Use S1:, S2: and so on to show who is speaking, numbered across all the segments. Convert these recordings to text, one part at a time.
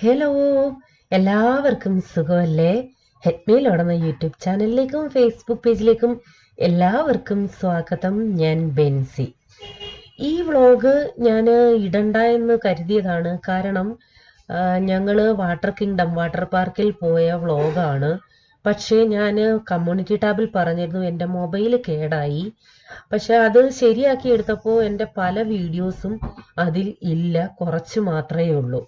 S1: Hello, എല്ലാവർക്കും സുഖമല്ലേ? ഹെറ്റ്മെയിലോട് എന്ന യൂട്യൂബ് ചാനലിലേക്കും ഫേസ്ബുക്ക് പേജിലേക്കും എല്ലാവർക്കും സ്വാഗതം. ഞാൻ ബെൻസി. ഈ വ്ളോഗ് ഞാൻ ഇടണ്ട എന്ന് കരുതിയതാണ്. കാരണം ഞങ്ങൾ വാട്ടർ പാർക്കിൽ പോയ വ്ളോഗാണ്. പക്ഷേ ഞാൻ കമ്മ്യൂണിറ്റി ടാബിൽ പറഞ്ഞിരുന്നു എൻ്റെ മൊബൈൽ കേടായി. പക്ഷെ അത് ശരിയാക്കി എടുത്തപ്പോൾ എൻ്റെ പല വീഡിയോസും അതിൽ ഇല്ല, കുറച്ച് മാത്രമേ ഉള്ളൂ.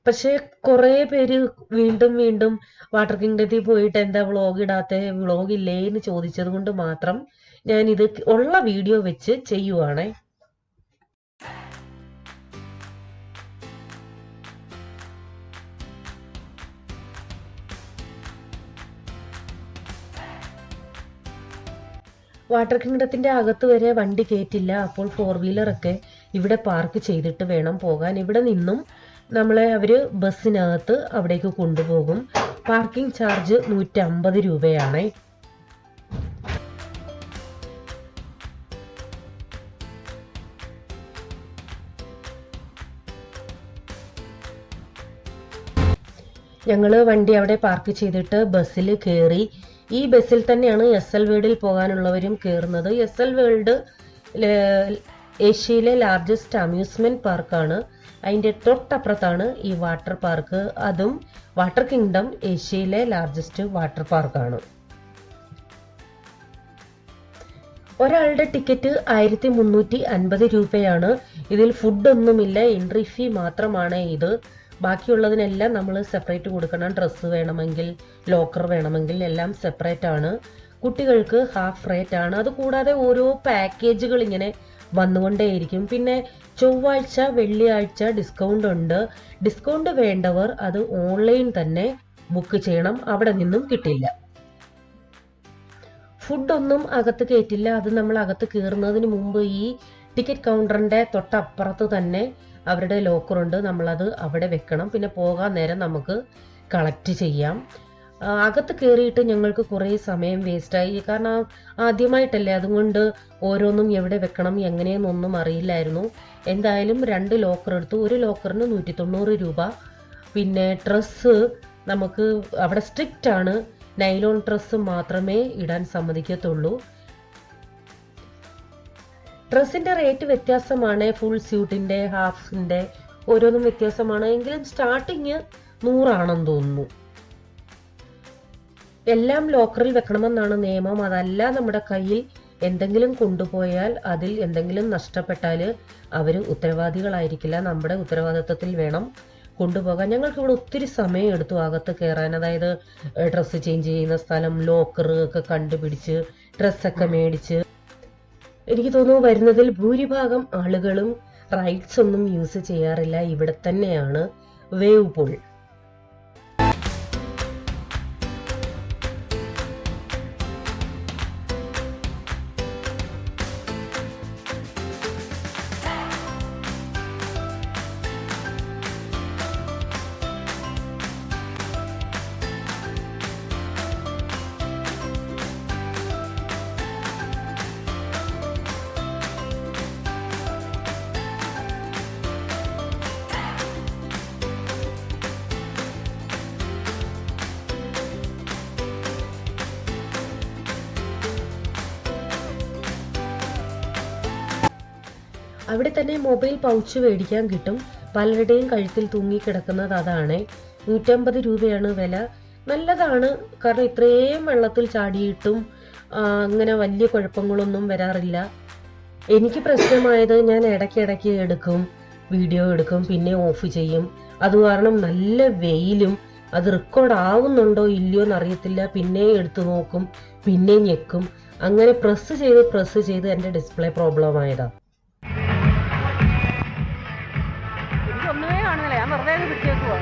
S1: പക്ഷെ കുറെ പേര് വീണ്ടും വാട്ടർ കിങ്ഡത്തിൽ പോയിട്ട് എന്താ വ്ളോഗ് ഇടാത്ത, വ്ളോഗ് ഇല്ലേ എന്ന് ചോദിച്ചത് കൊണ്ട് മാത്രം ഞാൻ ഇത് ഉള്ള വീഡിയോ വെച്ച് ചെയ്യുവാണേ. വാട്ടർ കിങ്ഡത്തിന്റെ അകത്ത് വരെ വണ്ടി കയറ്റില്ല. അപ്പോൾ 4 വീലറൊക്കെ ഇവിടെ പാർക്ക് ചെയ്തിട്ട് വേണം പോകാൻ. ഇവിടെ നിന്നും നമ്മളെ അവര് ബസ്സിനകത്ത് അവിടേക്ക് കൊണ്ടുപോകും. പാർക്കിംഗ് ചാർജ് 150 രൂപയാണ്. ഞങ്ങള് വണ്ടി അവിടെ പാർക്ക് ചെയ്തിട്ട് ബസ്സിൽ കയറി. ഈ ബസ്സിൽ തന്നെയാണ് SL വേൾഡിൽ പോകാനുള്ളവരും കയറുന്നത്. SL വേൾഡ് ഏഷ്യയിലെ ലാർജസ്റ്റ് അമ്യൂസ്മെന്റ് പാർക്കാണ്. അതിൻ്റെ തൊട്ടപ്പുറത്താണ് ഈ വാട്ടർ പാർക്ക്. അതും വാട്ടർ കിങ്ഡം ഏഷ്യയിലെ ലാർജസ്റ്റ് വാട്ടർ പാർക്കാണ്. ഒരാളുടെ ടിക്കറ്റ് 1350 രൂപയാണ്. ഇതിൽ ഫുഡൊന്നുമില്ല, എൻട്രി ഫീ മാത്രമാണ് ഇത്. ബാക്കിയുള്ളതിനെല്ലാം നമ്മൾ സെപ്പറേറ്റ് കൊടുക്കണം. ഡ്രസ്സ് വേണമെങ്കിൽ, ലോക്കർ വേണമെങ്കിൽ എല്ലാം സെപ്പറേറ്റ് ആണ്. കുട്ടികൾക്ക് ഹാഫ് റേറ്റ് ആണ്. അതുകൂടാതെ ഓരോ പാക്കേജുകൾ ഇങ്ങനെ വന്നുകൊണ്ടേയിരിക്കും. പിന്നെ ചൊവ്വാഴ്ച വെള്ളിയാഴ്ച ഡിസ്കൗണ്ട് ഉണ്ട്. ഡിസ്കൗണ്ട് വേണ്ടവർ അത് ഓൺലൈൻ തന്നെ ബുക്ക് ചെയ്യണം, അവിടെ നിന്നും കിട്ടില്ല. ഫുഡൊന്നും അകത്ത് കയറ്റില്ല. അത് നമ്മൾ അകത്ത് കയറുന്നതിന് മുമ്പ് ഈ ടിക്കറ്റ് കൗണ്ടറിന്റെ തൊട്ടപ്പുറത്ത് തന്നെ അവരുടെ ലോക്കറുണ്ട്, നമ്മളത് അവിടെ വെക്കണം. പിന്നെ പോകാൻ നേരം നമുക്ക് കളക്ട് ചെയ്യാം. അകത്ത് കയറിയിട്ട് ഞങ്ങൾക്ക് കുറേ സമയം വേസ്റ്റായി. കാരണം ആദ്യമായിട്ടല്ലേ, അതുകൊണ്ട് ഓരോന്നും എവിടെ വെക്കണം എങ്ങനെയെന്നൊന്നും അറിയില്ലായിരുന്നു. എന്തായാലും 2 ലോക്കർ എടുത്തു. ഒരു ലോക്കറിന് 190 രൂപ. പിന്നെ ഡ്രസ്സ് നമുക്ക് അവിടെ സ്ട്രിക്റ്റ് ആണ്, നൈലോൺ ഡ്രസ്സ് മാത്രമേ ഇടാൻ സമ്മതിക്കത്തുള്ളൂ. ഡ്രസ്സിന്റെ റേറ്റ് വ്യത്യാസമാണ്. ഫുൾ സ്യൂട്ടിന്റെ, ഹാഫിന്റെ ഓരോന്നും വ്യത്യാസമാണ്. എങ്കിലും സ്റ്റാർട്ടിങ് 100 ആണെന്ന് തോന്നുന്നു. എല്ലാം ലോക്കറിൽ വെക്കണമെന്നാണ് നിയമം. അതല്ല, നമ്മുടെ കയ്യിൽ എന്തെങ്കിലും കൊണ്ടുപോയാൽ അതിൽ എന്തെങ്കിലും നഷ്ടപ്പെട്ടാൽ അവർ ഉത്തരവാദികളായിരിക്കില്ല. നമ്മുടെ ഉത്തരവാദിത്വത്തിൽ വേണം കൊണ്ടുപോകാൻ. ഞങ്ങൾക്ക് ഇവിടെ ഒത്തിരി സമയം എടുത്തു അകത്ത് കയറാൻ. അതായത് ഡ്രസ്സ് ചേഞ്ച് ചെയ്യുന്ന സ്ഥലം, ലോക്കർ ഒക്കെ കണ്ടുപിടിച്ച് ഡ്രസ്സൊക്കെ മേടിച്ച്. എനിക്ക് തോന്നുന്നു വരുന്നതിൽ ഭൂരിഭാഗം ആളുകളും റൈഡ്സ് ഒന്നും യൂസ് ചെയ്യാറില്ല. ഇവിടെ തന്നെയാണ് വേവ് പൂൾ. അവിടെ തന്നെ മൊബൈൽ പൗച്ച് മേടിക്കാൻ കിട്ടും. പലരുടെയും കഴുത്തിൽ തൂങ്ങിക്കിടക്കുന്നത് അതാണ്. 150 രൂപയാണ് വില. നല്ലതാണ്, കാരണം ഇത്രയും വെള്ളത്തിൽ ചാടിയിട്ടും അങ്ങനെ വലിയ കുഴപ്പങ്ങളൊന്നും വരാറില്ല. എനിക്ക് പ്രശ്നമായത്, ഞാൻ ഇടയ്ക്കിടയ്ക്ക് വീഡിയോ എടുക്കും, പിന്നെ ഓഫ് ചെയ്യും. അത് കാരണം നല്ല വെയിലും, അത് റെക്കോർഡ് ആവുന്നുണ്ടോ ഇല്ലയോ എന്നറിയത്തില്ല. പിന്നെ എടുത്തു നോക്കും, പിന്നെ ഞെക്കും. അങ്ങനെ പ്രസ് ചെയ്ത് എൻ്റെ ഡിസ്പ്ലേ പ്രോബ്ലം ആയതാ.
S2: ഒന്നുമേ കാണുന്നില്ല, ഞാൻ വെറുതെ പിടിച്ചേക്കുവാ.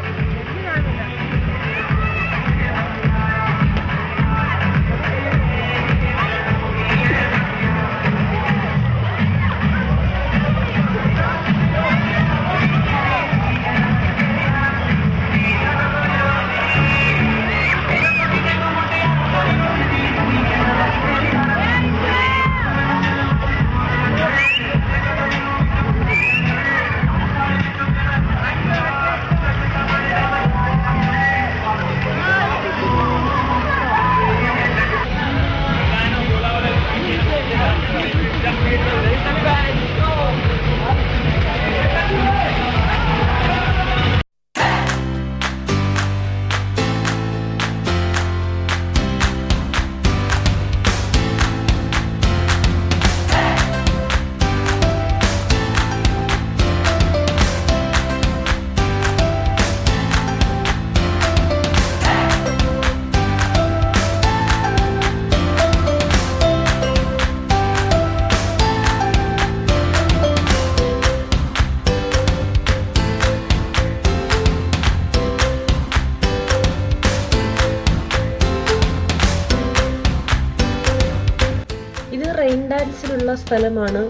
S1: ഉള്ള സ്ഥലമാണ്.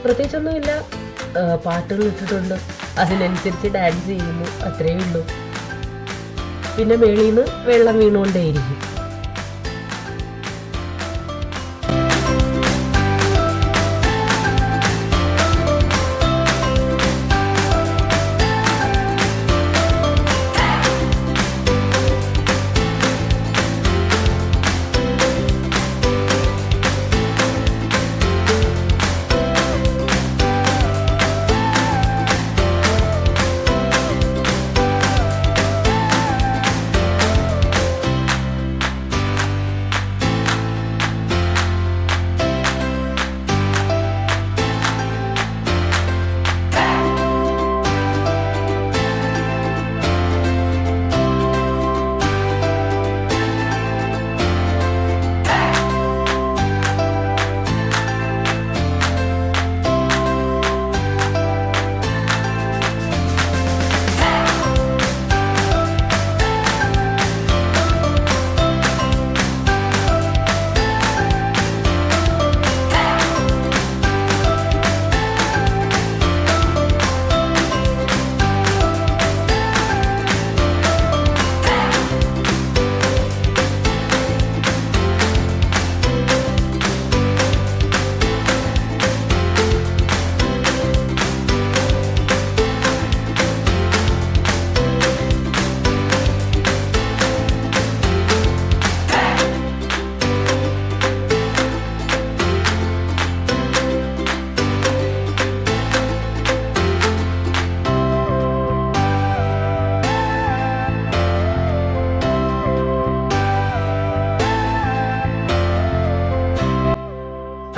S1: പ്രത്യേകിച്ചൊന്നുമില്ല, പാട്ടുകൾ ഇട്ടിട്ടുണ്ട്, അതിനനുസരിച്ച് ഡാൻസ് ചെയ്യുന്നു, അത്രയേ ഉള്ളൂ. പിന്നെ മേളിൽ നിന്ന് വെള്ളം വീണുകൊണ്ടേയിരിക്കും.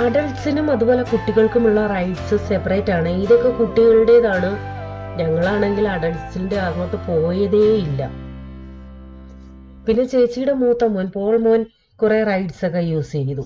S1: അഡൾട്ട്സിനും അതുപോലെ കുട്ടികൾക്കുമുള്ള റൈഡ്സ് സെപ്പറേറ്റ് ആണ്. ഇതൊക്കെ കുട്ടികളുടേതാണ്. ഞങ്ങളാണെങ്കിൽ അഡൾട്ട്സിന്റെ അങ്ങോട്ട് പോയതേ ഇല്ല. പിന്നെ ചേച്ചിയുടെ മൂത്ത മോൻ പോൾ മോൻ കുറെ റൈഡ്സ് ഒക്കെ യൂസ് ചെയ്തു.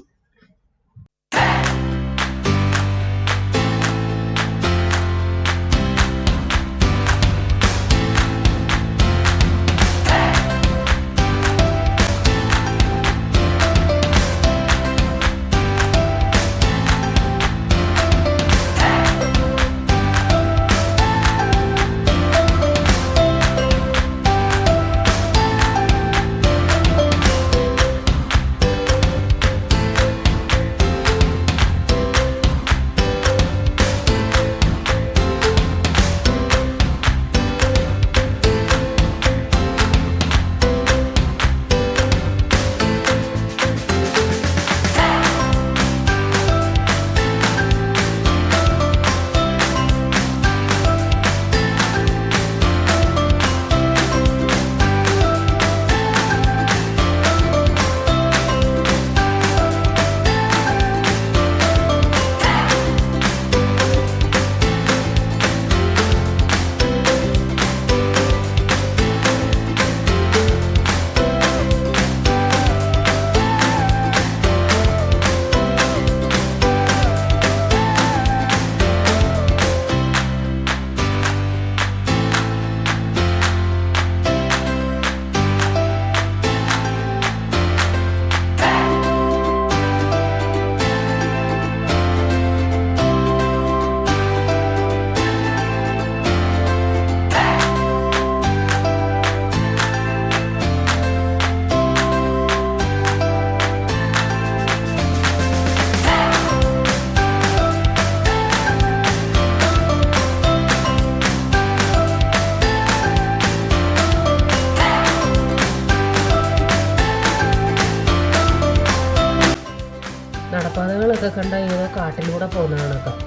S1: നടപ്പാതകളൊക്കെ കണ്ട ഏതോ കാട്ടിലൂടെ പോകുന്ന കണക്കാം.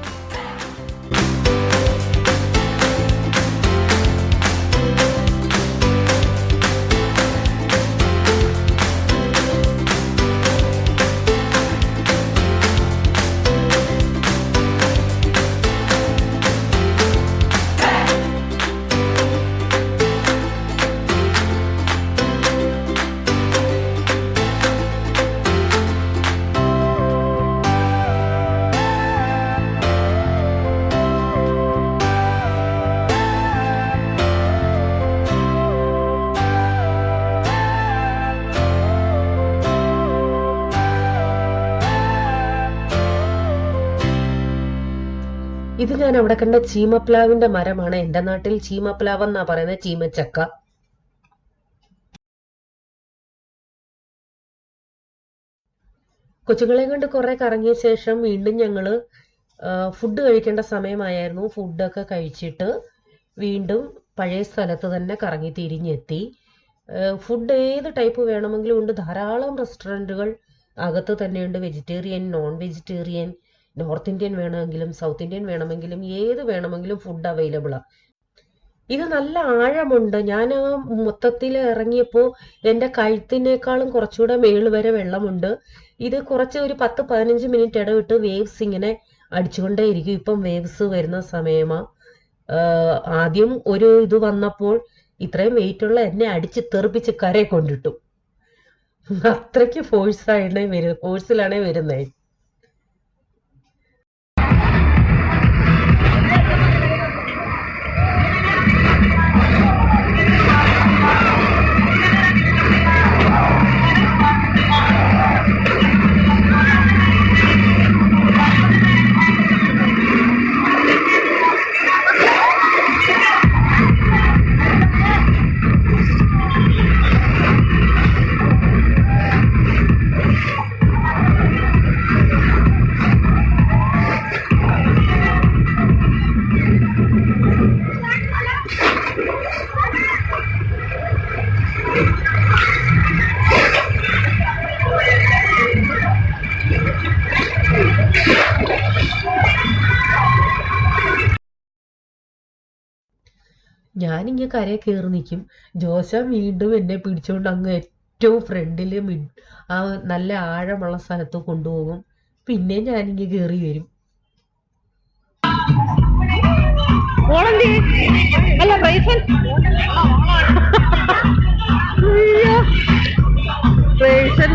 S1: ഇത് ഞാൻ അവിടെ കണ്ട ചീമപ്ലാവിന്റെ മരമാണ്. എന്റെ നാട്ടിൽ ചീമപ്ലാവ് എന്നാ പറയുന്നത്, ചീമച്ചക്ക. കൊച്ചുങ്ങളെ കൊണ്ട് കുറെ കറങ്ങിയ ശേഷം വീണ്ടും ഞങ്ങള് ഫുഡ് കഴിക്കേണ്ട സമയമായിരുന്നു. ഫുഡൊക്കെ കഴിച്ചിട്ട് വീണ്ടും പഴയ സ്ഥലത്ത് തന്നെ കറങ്ങി തിരിഞ്ഞെത്തി. ഫുഡ് ഏത് ടൈപ്പ് വേണമെങ്കിലും ഉണ്ട്. ധാരാളം റെസ്റ്റോറൻറ്റുകൾ അകത്ത് തന്നെയുണ്ട്. Vegetarian, non vegetarian, north Indian വേണമെങ്കിലും സൗത്ത് ഇന്ത്യൻ വേണമെങ്കിലും ഏത് വേണമെങ്കിലും ഫുഡ് അവൈലബിളാണ്. ഇത് നല്ല ആഴമുണ്ട്. ഞാൻ മൊത്തത്തിൽ ഇറങ്ങിയപ്പോൾ എൻ്റെ കഴുത്തിനേക്കാളും കുറച്ചുകൂടെ മേള് വരെ വെള്ളമുണ്ട്. ഇത് കുറച്ച് ഒരു 10-15 മിനിറ്റ് ഇടവിട്ട് വേവ്സ് ഇങ്ങനെ അടിച്ചുകൊണ്ടേയിരിക്കും. ഇപ്പം വേവ്സ് വരുന്ന സമയമാ. ആദ്യം ഒരു ഇത് വന്നപ്പോൾ ഇത്രയും വെയിറ്റുള്ള എന്നെ അടിച്ച് തെറിപ്പിച്ച് കരയെ കൊണ്ടിട്ടു. അത്രയ്ക്ക് ഫോഴ്സിലാണേ വരുന്നേ. ഞാനിങ്ങ് കരയെ കയറി നിൽക്കും. ജോസ വീണ്ടും എന്നെ പിടിച്ചുകൊണ്ട് അങ്ങ് ഏറ്റവും ഫ്രണ്ടില് ആ നല്ല ആഴമുള്ള സ്ഥലത്ത് കൊണ്ടുപോകും. പിന്നെ ഞാനിങ്ങ് കയറി വരും.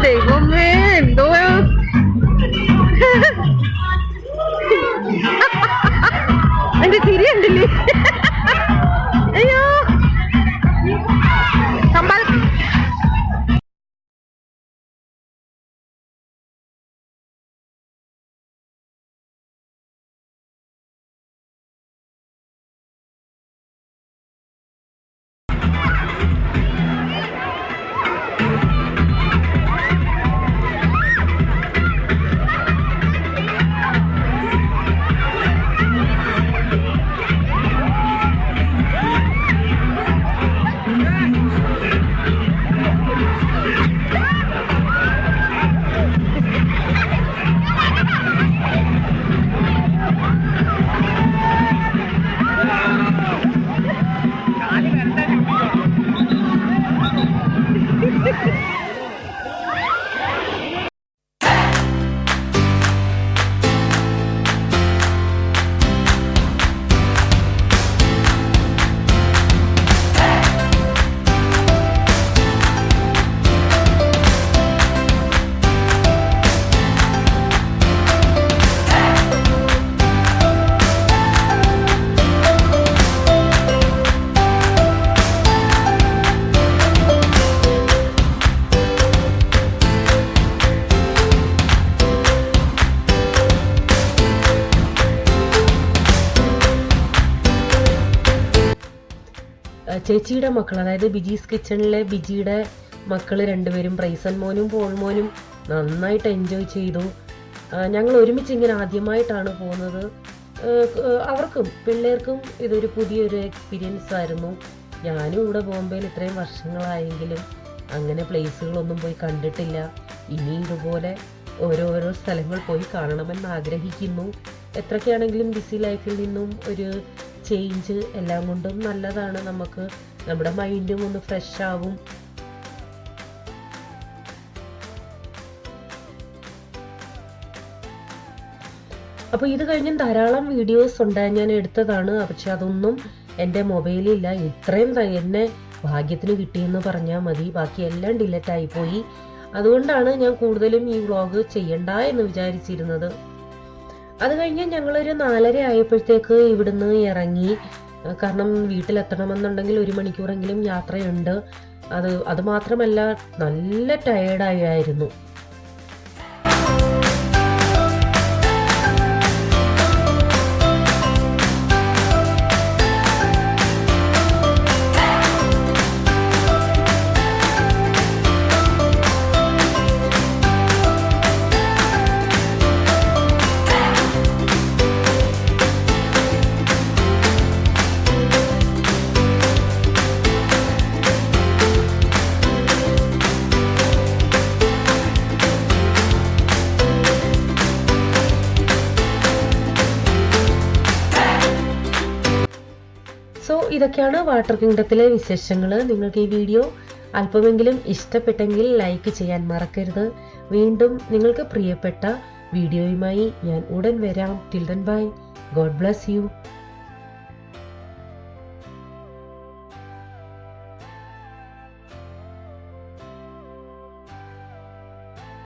S2: ദൈവമേ, എന്തോ എന്റെ ചിരി ഉണ്ടല്ലേ. അയ്യോ,
S1: ചേച്ചിയുടെ മക്കൾ, അതായത് ബിജീസ് കിച്ചണിലെ ബിജിയുടെ മക്കൾ രണ്ടുപേരും, പ്രൈസൻ മോനും പോൾ മോനും നന്നായിട്ട് എൻജോയ് ചെയ്തു. ഞങ്ങൾ ഒരുമിച്ച് ഇങ്ങനെ ആദ്യമായിട്ടാണ് പോകുന്നത്. അവർക്കും പിള്ളേർക്കും ഇതൊരു പുതിയൊരു എക്സ്പീരിയൻസ് ആയിരുന്നു. ഞാനും ഇവിടെ ബോംബെയിൽ ഇത്രയും വർഷങ്ങളായെങ്കിലും അങ്ങനെ പ്ലേസുകളൊന്നും പോയി കണ്ടിട്ടില്ല. ഇനി ഇതുപോലെ ഓരോരോ സ്ഥലങ്ങൾ പോയി കാണണമെന്ന് ആഗ്രഹിക്കുന്നു. എത്രയൊക്കെയാണെങ്കിലും ബിസി ലൈഫിൽ നിന്നും ഒരു ചേഞ്ച് എല്ലാം കൊണ്ടും നല്ലതാണ്. നമുക്ക് നമ്മുടെ മൈൻഡും ഒന്ന് ഫ്രഷ് ആവും. അപ്പോൾ ഇത് കഴിഞ്ഞ് ധാരാളം വീഡിയോസ് ഉണ്ട്, ഞാൻ എടുത്തതാണ്. പക്ഷെ അതൊന്നും എൻ്റെ മൊബൈലില്ല. ഇത്രയും എന്നെ ഭാഗ്യത്തിന് കിട്ടിയെന്ന് പറഞ്ഞാൽ മതി. ബാക്കി എല്ലാം ഡിലീറ്റ് ആയിപ്പോയി. അതുകൊണ്ടാണ് ഞാൻ കൂടുതലും ഈ വ്ളോഗ് ചെയ്യണ്ട എന്ന് വിചാരിച്ചിരുന്നത്. അത് കഴിഞ്ഞ് ഞങ്ങളൊരു 4:30 ആയപ്പോഴത്തേക്ക് ഇവിടുന്ന് ഇറങ്ങി. കാരണം വീട്ടിലെത്തണമെന്നുണ്ടെങ്കിൽ 1 മണിക്കൂറെങ്കിലും യാത്രയുണ്ട്. അത് മാത്രമല്ല നല്ല ടയേർഡായിരുന്നു. ഇതൊക്കെയാണ് വാട്ടർ കിങ്ഡത്തിലെ വിശേഷങ്ങൾ. നിങ്ങൾക്ക് ഈ വീഡിയോ അല്പമെങ്കിലും ഇഷ്ടപ്പെട്ടെങ്കിൽ ലൈക്ക് ചെയ്യാൻ മറക്കരുത്. വീണ്ടും നിങ്ങൾക്ക് പ്രിയപ്പെട്ട വീഡിയോയുമായി ഞാൻ ഉടൻ വരാം. Till then bye. God bless you.